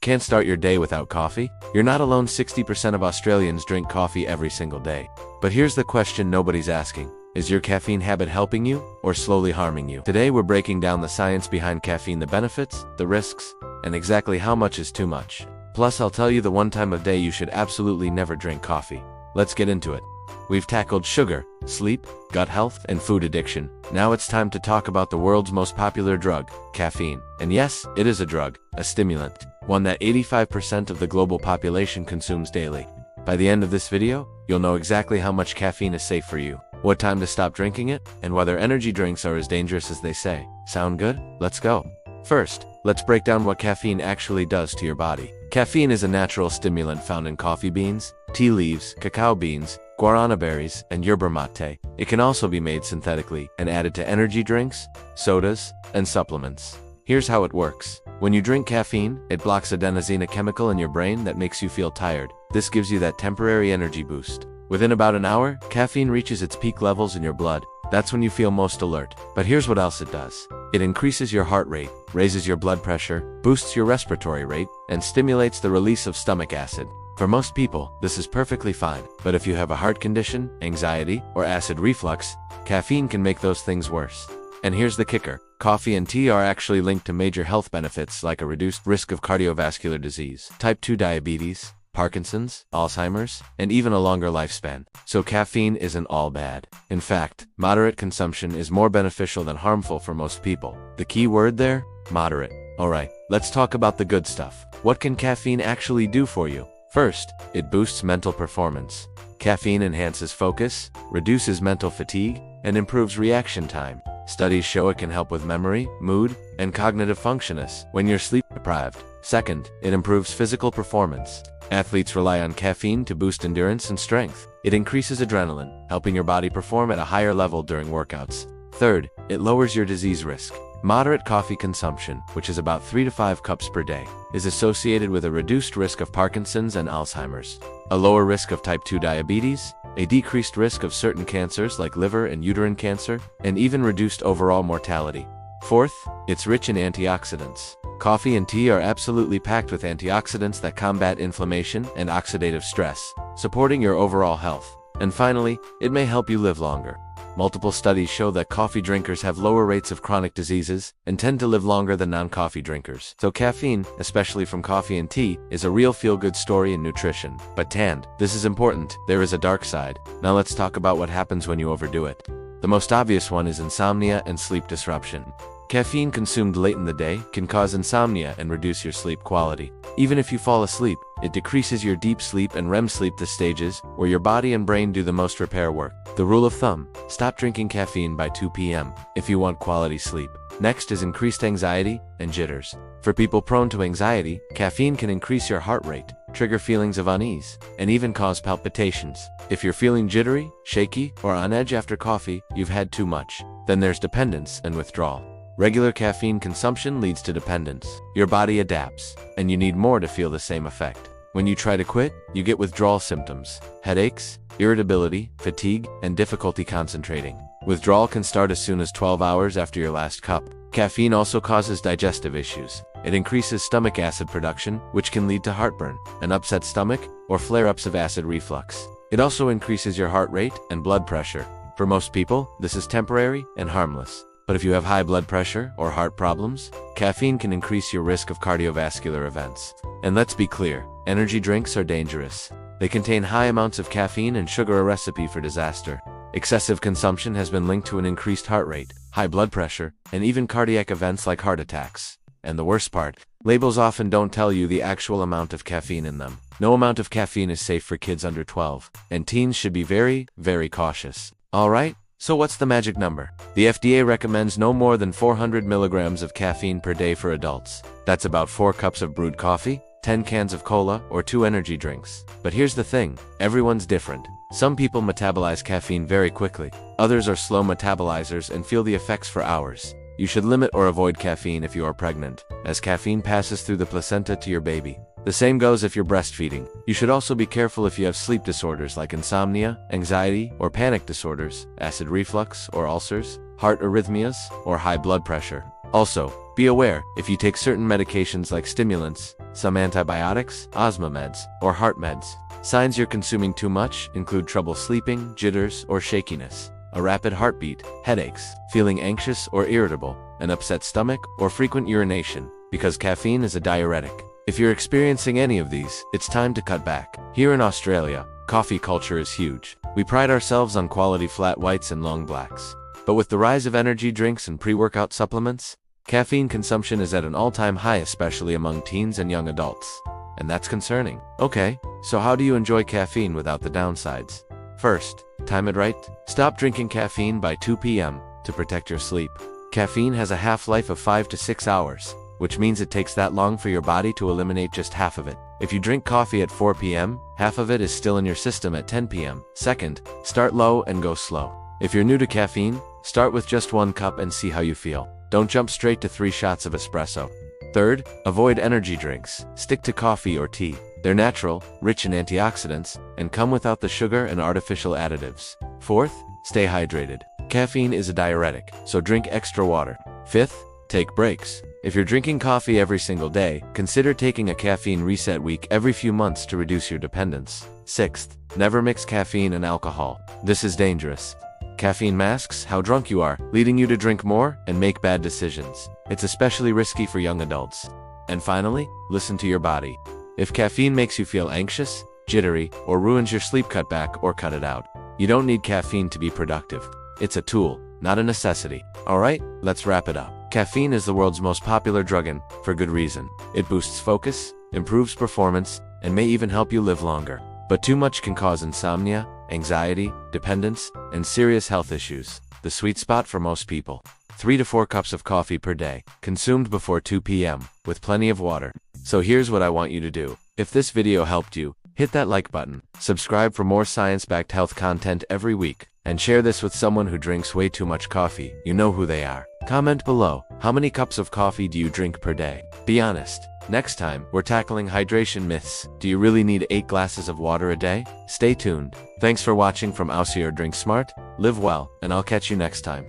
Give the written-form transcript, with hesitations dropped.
Can't start your day without coffee? You're not alone. 60% of Australians drink coffee every single day. But here's the question nobody's asking. Is your caffeine habit helping you or slowly harming you? Today we're breaking down the science behind caffeine, the benefits, the risks, and exactly how much is too much. Plus, I'll tell you the one time of day you should absolutely never drink coffee. Let's get into it. We've tackled sugar, sleep, gut health, and food addiction. Now it's time to talk about the world's most popular drug, caffeine. And yes, it is a drug, a stimulant, one that 85% of the global population consumes daily. By the end of this video, you'll know exactly how much caffeine is safe for you, what time to stop drinking it, and whether energy drinks are as dangerous as they say. Sound good? Let's go. First, let's break down what caffeine actually does to your body. Caffeine is a natural stimulant found in coffee beans, tea leaves, cacao beans, guarana berries, and yerba mate. It can also be made synthetically and added to energy drinks, sodas, and supplements. Here's how it works. When you drink caffeine, it blocks adenosine, a chemical in your brain that makes you feel tired. This gives you that temporary energy boost. Within about an hour, caffeine reaches its peak levels in your blood. That's when you feel most alert. But here's what else it does. It increases your heart rate, raises your blood pressure, boosts your respiratory rate, and stimulates the release of stomach acid. For most people, this is perfectly fine. But if you have a heart condition, anxiety, or acid reflux, caffeine can make those things worse. And here's the kicker. Coffee and tea are actually linked to major health benefits like a reduced risk of cardiovascular disease, type 2 diabetes, Parkinson's, Alzheimer's, and even a longer lifespan. So caffeine isn't all bad. In fact, moderate consumption is more beneficial than harmful for most people. The key word there? Moderate. Alright, let's talk about the good stuff. What can caffeine actually do for you? First, it boosts mental performance. Caffeine enhances focus, reduces mental fatigue, and improves reaction time. Studies show it can help with memory, mood, and cognitive functioning when you're sleep deprived. Second, it improves physical performance. Athletes rely on caffeine to boost endurance and strength. It increases adrenaline, helping your body perform at a higher level during workouts. Third, it lowers your disease risk. Moderate coffee consumption, which is about 3 to 5 cups per day, is associated with a reduced risk of Parkinson's and Alzheimer's, a lower risk of type 2 diabetes, a decreased risk of certain cancers like liver and uterine cancer, and even reduced overall mortality. Fourth, it's rich in antioxidants. Coffee and tea are absolutely packed with antioxidants that combat inflammation and oxidative stress, supporting your overall health. And finally, it may help you live longer. Multiple studies show that coffee drinkers have lower rates of chronic diseases and tend to live longer than non-coffee drinkers. So caffeine, especially from coffee and tea, is a real feel-good story in nutrition. But this is important, there is a dark side. Now let's talk about what happens when you overdo it. The most obvious one is insomnia and sleep disruption. Caffeine consumed late in the day can cause insomnia and reduce your sleep quality. Even if you fall asleep, it decreases your deep sleep and REM sleep, the stages where your body and brain do the most repair work. The rule of thumb: stop drinking caffeine by 2 p.m. if you want quality sleep. Next is increased anxiety and jitters. For people prone to anxiety, caffeine can increase your heart rate, trigger feelings of unease, and even cause palpitations. If you're feeling jittery, shaky, or on edge after coffee, you've had too much. Then there's dependence and withdrawal. Regular caffeine consumption leads to dependence. Your body adapts, and you need more to feel the same effect. When you try to quit, you get withdrawal symptoms, headaches, irritability, fatigue, and difficulty concentrating. Withdrawal can start as soon as 12 hours after your last cup. Caffeine also causes digestive issues. It increases stomach acid production, which can lead to heartburn, an upset stomach, or flare-ups of acid reflux. It also increases your heart rate and blood pressure. For most people, this is temporary and harmless. But if you have high blood pressure or heart problems, caffeine can increase your risk of cardiovascular events. And let's be clear, energy drinks are dangerous. They contain high amounts of caffeine and sugar, a recipe for disaster. Excessive consumption has been linked to an increased heart rate, high blood pressure, and even cardiac events like heart attacks. And the worst part, labels often don't tell you the actual amount of caffeine in them. No amount of caffeine is safe for kids under 12, and teens should be very, very cautious. Alright? So what's the magic number? The FDA recommends no more than 400 milligrams of caffeine per day for adults. That's about 4 cups of brewed coffee, 10 cans of cola, or 2 energy drinks. But here's the thing, everyone's different. Some people metabolize caffeine very quickly. Others are slow metabolizers and feel the effects for hours. You should limit or avoid caffeine if you are pregnant, as caffeine passes through the placenta to your baby. The same goes if you're breastfeeding. You should also be careful if you have sleep disorders like insomnia, anxiety, or panic disorders, acid reflux or ulcers, heart arrhythmias, or high blood pressure. Also, be aware, if you take certain medications like stimulants, some antibiotics, asthma meds, or heart meds, signs you're consuming too much include trouble sleeping, jitters, or shakiness, a rapid heartbeat, headaches, feeling anxious or irritable, an upset stomach, or frequent urination, because caffeine is a diuretic. If you're experiencing any of these, it's time to cut back. Here in Australia, coffee culture is huge. We pride ourselves on quality flat whites and long blacks. But with the rise of energy drinks and pre-workout supplements, caffeine consumption is at an all-time high, especially among teens and young adults. And that's concerning. Okay, so how do you enjoy caffeine without the downsides? First, time it right. Stop drinking caffeine by 2 p.m. to protect your sleep. Caffeine has a half-life of 5 to 6 hours, which means it takes that long for your body to eliminate just half of it. If you drink coffee at 4 p.m., half of it is still in your system at 10 p.m. Second, start low and go slow. If you're new to caffeine, start with just 1 cup and see how you feel. Don't jump straight to 3 shots of espresso. Third, avoid energy drinks. Stick to coffee or tea. They're natural, rich in antioxidants, and come without the sugar and artificial additives. Fourth, stay hydrated. Caffeine is a diuretic, so drink extra water. Fifth, take breaks. If you're drinking coffee every single day, consider taking a caffeine reset week every few months to reduce your dependence. Sixth, never mix caffeine and alcohol. This is dangerous. Caffeine masks how drunk you are, leading you to drink more and make bad decisions. It's especially risky for young adults. And finally, listen to your body. If caffeine makes you feel anxious, jittery, or ruins your sleep, cut back or cut it out. You don't need caffeine to be productive. It's a tool, not a necessity. Alright, let's wrap it up. Caffeine is the world's most popular drug, and for good reason. It boosts focus, improves performance, and may even help you live longer. But too much can cause insomnia, anxiety, dependence, and serious health issues. The sweet spot for most people: 3 to 4 cups of coffee per day, consumed before 2 p.m., with plenty of water. So here's what I want you to do. If this video helped you, hit that like button, subscribe for more science-backed health content every week, and share this with someone who drinks way too much coffee. You know who they are. Comment below, how many cups of coffee do you drink per day? Be honest. Next time, we're tackling hydration myths. Do you really need 8 glasses of water a day? Stay tuned. Thanks for watching from Ausier. Drink smart, live well, and I'll catch you next time.